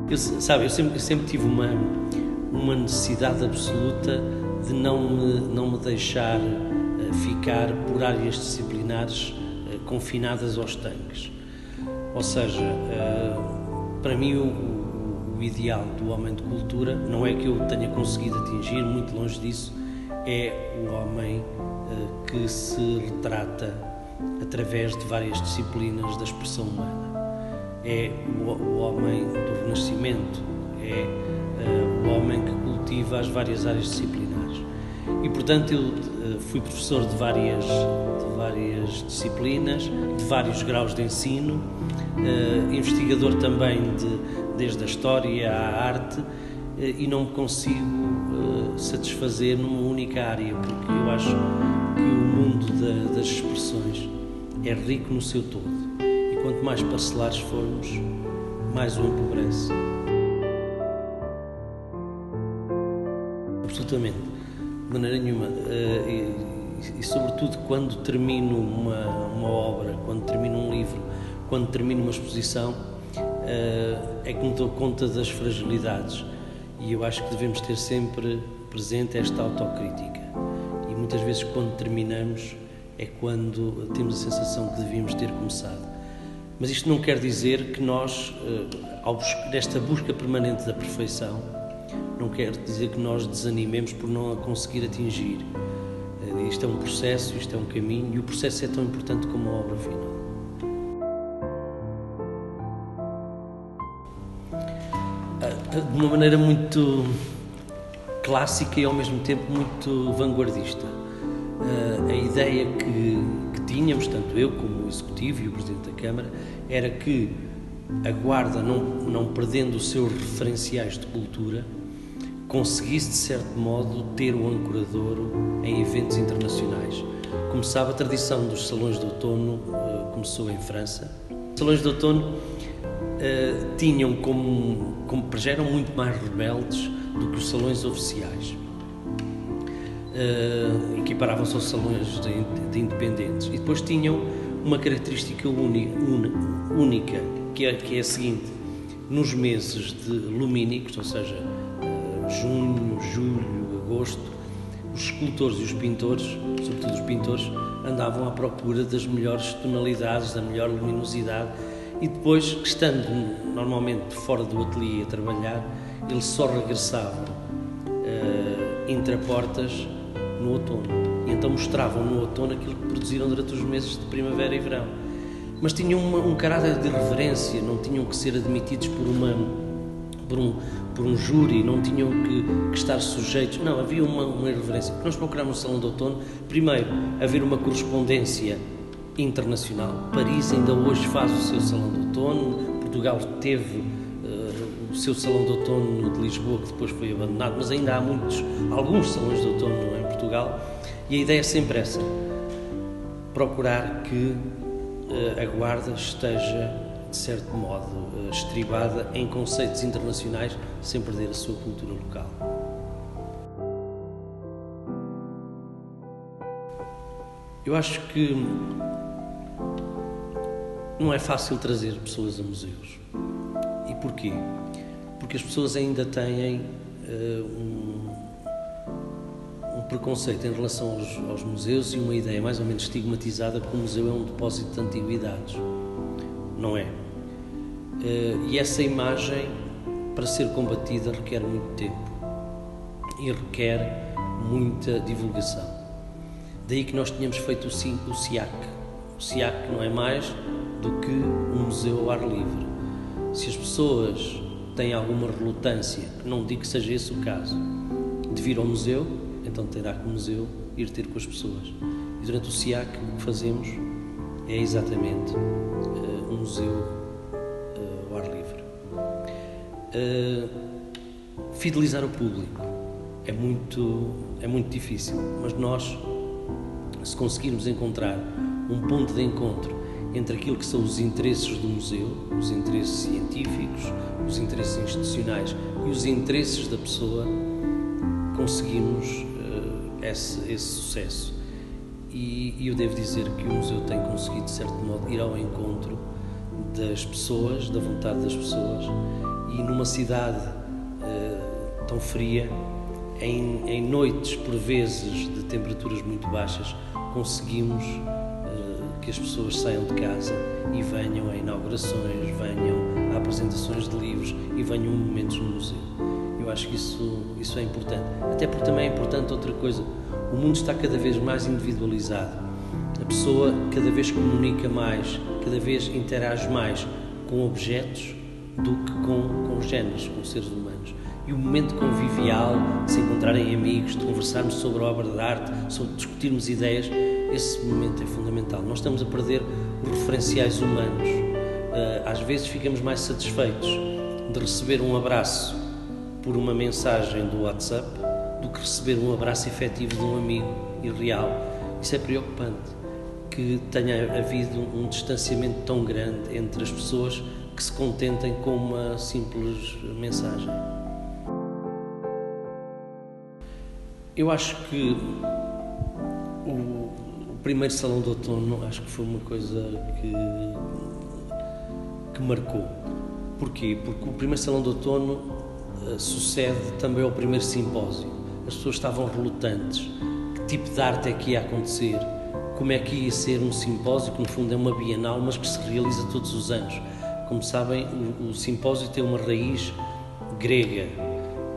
Eu sempre tive uma necessidade absoluta de não me deixar ficar por áreas disciplinares confinadas aos tanques. Ou seja, para mim o ideal do homem de cultura não é que eu tenha conseguido atingir, muito longe disso, é o homem que se retrata através de várias disciplinas da expressão humana. É o homem do Renascimento, é o homem que cultiva as várias áreas disciplinares. E, portanto, eu fui professor de várias disciplinas, de vários graus de ensino, investigador também desde a história à arte, e não me consigo satisfazer numa única área, porque eu acho que o mundo das expressões é rico no seu todo. E quanto mais parcelares formos, mais o empobrece. Absolutamente, de maneira nenhuma. E sobretudo quando termino uma obra, quando termino um livro, quando termino uma exposição, é que me dou conta das fragilidades. E eu acho que devemos ter sempre presente esta autocrítica. E muitas vezes quando terminamos é quando temos a sensação que devíamos ter começado. Mas isto não quer dizer que nós, nesta busca permanente da perfeição, não quer dizer que nós desanimemos por não a conseguir atingir. Isto é um processo, isto é um caminho, e o processo é tão importante como a obra final. De uma maneira muito clássica e ao mesmo tempo muito vanguardista. A ideia que tínhamos, tanto eu como o Executivo e o Presidente da Câmara, era que a Guarda, não perdendo os seus referenciais de cultura, conseguisse, de certo modo, ter o ancoradouro em eventos internacionais. Como sabe, a tradição dos Salões de Outono começou em França. Os Salões de Outono tinham já eram muito mais rebeldes do que os salões oficiais. Equiparavam-se aos salões de independentes. E depois tinham uma característica única, que é a seguinte: nos meses lumínicos, ou seja, junho, julho, agosto, os escultores e os pintores, sobretudo os pintores, andavam à procura das melhores tonalidades, da melhor luminosidade, e depois, estando normalmente fora do ateliê a trabalhar, eles só regressavam intraportas no outono. E então mostravam no outono aquilo que produziram durante os meses de primavera e verão. Mas tinham um caráter de reverência, não tinham que ser admitidos por um júri, não tinham que estar sujeitos. Não, havia uma irreverência. Nós procurámos no Salão de Outono, primeiro, haver uma correspondência internacional. Paris ainda hoje faz o seu Salão de Outono, Portugal teve o seu Salão de Outono de Lisboa, que depois foi abandonado, mas ainda há alguns salões de outono em Portugal, e a ideia é sempre essa: procurar que a Guarda esteja, de certo modo, estribada em conceitos internacionais, sem perder a sua cultura local. Eu acho que não é fácil trazer pessoas a museus. E porquê? Porque as pessoas ainda têm um preconceito em relação aos museus e uma ideia mais ou menos estigmatizada que o museu é um depósito de antiguidades. Não é? E essa imagem, para ser combatida, requer muito tempo e requer muita divulgação. Daí que nós tínhamos feito o SIAC. O SIAC não é mais do que um museu ao ar livre. Se as pessoas têm alguma relutância, que não digo que seja esse o caso, de vir ao museu, então terá que o museu ir ter com as pessoas. E durante o SIAC o que fazemos é exatamente um museu ao ar livre. Fidelizar o público é muito difícil, mas nós, se conseguirmos encontrar um ponto de encontro entre aquilo que são os interesses do museu, os interesses científicos, os interesses institucionais e os interesses da pessoa, conseguimos esse sucesso. E eu devo dizer que o museu tem conseguido, de certo modo, ir ao encontro das pessoas, da vontade das pessoas, e numa cidade tão fria, em noites por vezes de temperaturas muito baixas, conseguimos que as pessoas saiam de casa e venham a inaugurações, venham a apresentações de livros e venham a momentos no museu. Eu acho que isso é importante. Até porque também é importante outra coisa. O mundo está cada vez mais individualizado. A pessoa cada vez comunica mais, cada vez interage mais com objetos do que com géneros, com seres humanos. E o momento convivial, de se encontrarem amigos, de conversarmos sobre a obra de arte, sobre discutirmos ideias, esse momento é fundamental. Nós estamos a perder os referenciais humanos. Às vezes ficamos mais satisfeitos de receber um abraço por uma mensagem do WhatsApp do que receber um abraço efetivo de um amigo e real. Isso é preocupante, que tenha havido um distanciamento tão grande entre as pessoas que se contentem com uma simples mensagem. Eu acho que o primeiro Salão de Outono acho que foi uma coisa que marcou. Porquê? Porque o primeiro Salão de Outono sucede também ao primeiro simpósio. As pessoas estavam relutantes. Que tipo de arte é que ia acontecer? Como é que ia ser um simpósio, que no fundo é uma bienal, mas que se realiza todos os anos? Como sabem, o simpósio tem uma raiz grega.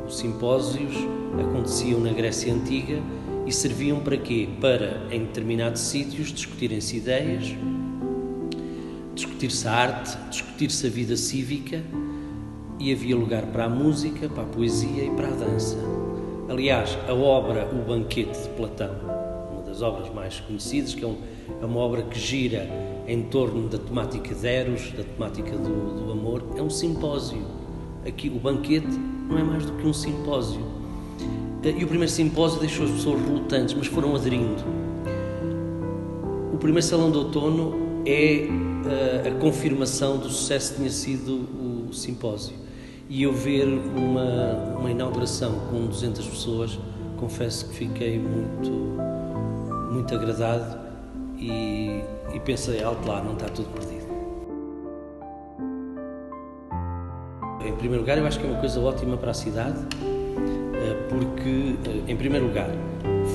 Os simpósios aconteciam na Grécia Antiga e serviam para quê? Para, em determinados sítios, discutirem-se ideias, discutir-se a arte, discutir-se a vida cívica, e havia lugar para a música, para a poesia e para a dança. Aliás, a obra O Banquete de Platão, uma das obras mais conhecidas, que é uma obra que gira em torno da temática de Eros, da temática do amor, é um simpósio. Aqui o banquete não é mais do que um simpósio. E o primeiro simpósio deixou as pessoas relutantes, mas foram aderindo. O primeiro Salão de Outono é a confirmação do sucesso que tinha sido o simpósio. E eu ver uma inauguração com 200 pessoas, confesso que fiquei muito agradado e pensei, alto lá, não está tudo perdido. Em primeiro lugar, eu acho que é uma coisa ótima para a cidade, porque, em primeiro lugar,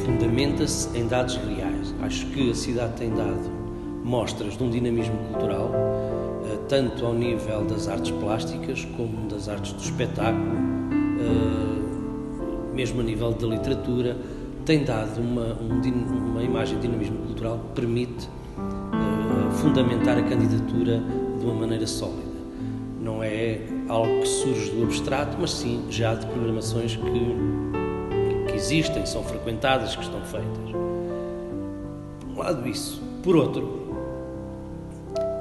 fundamenta-se em dados reais. Acho que a cidade tem dado mostras de um dinamismo cultural, tanto ao nível das artes plásticas como das artes do espetáculo, mesmo a nível da literatura, tem dado uma imagem de dinamismo cultural que permite fundamentar a candidatura de uma maneira sólida. Não é algo que surge do abstrato, mas sim já de programações que existem, são frequentadas, que estão feitas. Por um lado isso. Por outro,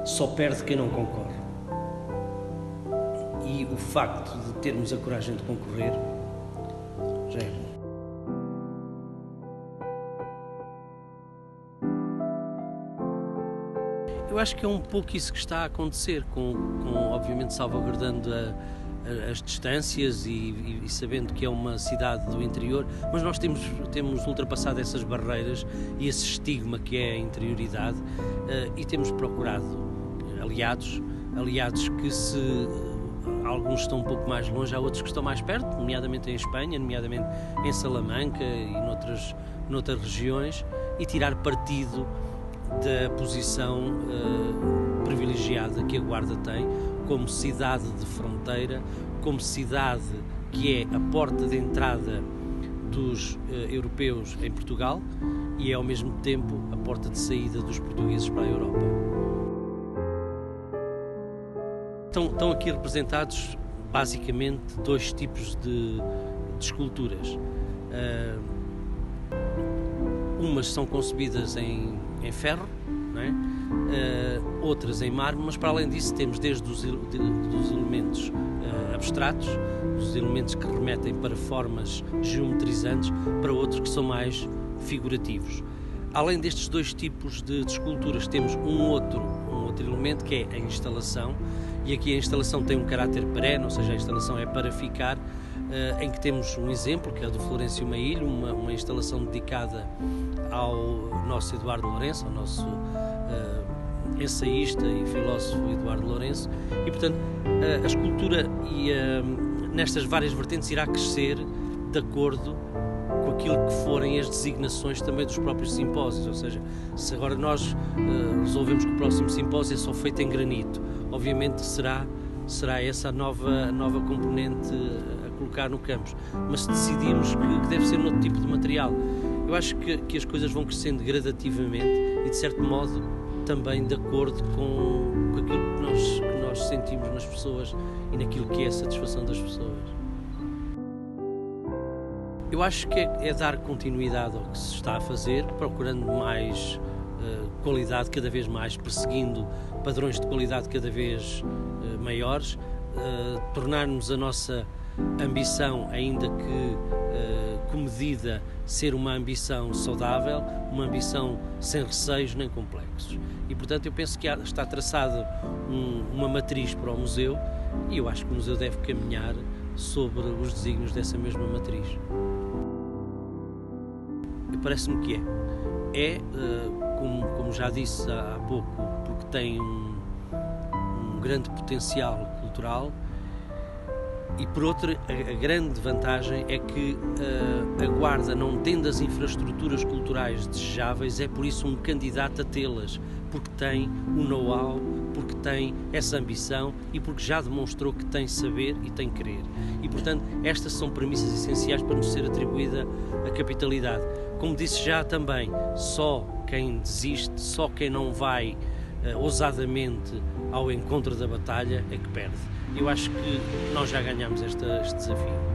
só perde quem não concorre. E o facto de termos a coragem de concorrer já é bom. Eu acho que é um pouco isso que está a acontecer, com obviamente salvaguardando as distâncias e sabendo que é uma cidade do interior, mas nós temos ultrapassado essas barreiras e esse estigma que é a interioridade, e temos procurado aliados que alguns estão um pouco mais longe, há outros que estão mais perto, nomeadamente em Espanha, nomeadamente em Salamanca e noutras regiões, e tirar partido da posição privilegiada que a Guarda tem como cidade de fronteira, como cidade que é a porta de entrada dos europeus em Portugal e é ao mesmo tempo a porta de saída dos portugueses para a Europa. Estão aqui representados basicamente dois tipos de esculturas. Umas são concebidas em ferro, não é? Outras em mármore, mas para além disso temos desde dos elementos abstratos, os elementos que remetem para formas geometrizantes, para outros que são mais figurativos. Além destes dois tipos de esculturas, temos um outro elemento que é a instalação, e aqui a instalação tem um caráter perene, ou seja, a instalação é para ficar, em que temos um exemplo, que é o do Florencio Maílho, uma instalação dedicada ao nosso Eduardo Lourenço, ao nosso ensaísta e filósofo Eduardo Lourenço, e portanto a escultura nestas várias vertentes irá crescer de acordo com aquilo que forem as designações também dos próprios simpósios, ou seja, se agora nós resolvemos que o próximo simpósio é só feito em granito, obviamente será essa a nova componente a colocar no campus, mas se decidirmos que deve ser outro tipo de material, eu acho que as coisas vão crescendo gradativamente e de certo modo também de acordo com aquilo que nós sentimos nas pessoas e naquilo que é a satisfação das pessoas. Eu acho que é dar continuidade ao que se está a fazer, procurando mais qualidade cada vez mais, perseguindo padrões de qualidade cada vez maiores, tornarmos a nossa ambição, ainda que comedida, ser uma ambição saudável, uma ambição sem receios nem complexos. E portanto eu penso que está traçada uma matriz para o museu e eu acho que o museu deve caminhar sobre os desígnios dessa mesma matriz. Parece-me que como já disse há pouco, porque tem um grande potencial cultural, e por outra, a grande vantagem é que a Guarda, não tendo as infraestruturas culturais desejáveis, é por isso um candidato a tê-las, porque tem o know-how, porque tem essa ambição e porque já demonstrou que tem saber e tem querer. E portanto, estas são premissas essenciais para nos ser atribuída a capitalidade. Como disse já também, só quem desiste, só quem não vai ousadamente ao encontro da batalha é que perde. Eu acho que nós já ganhamos este desafio.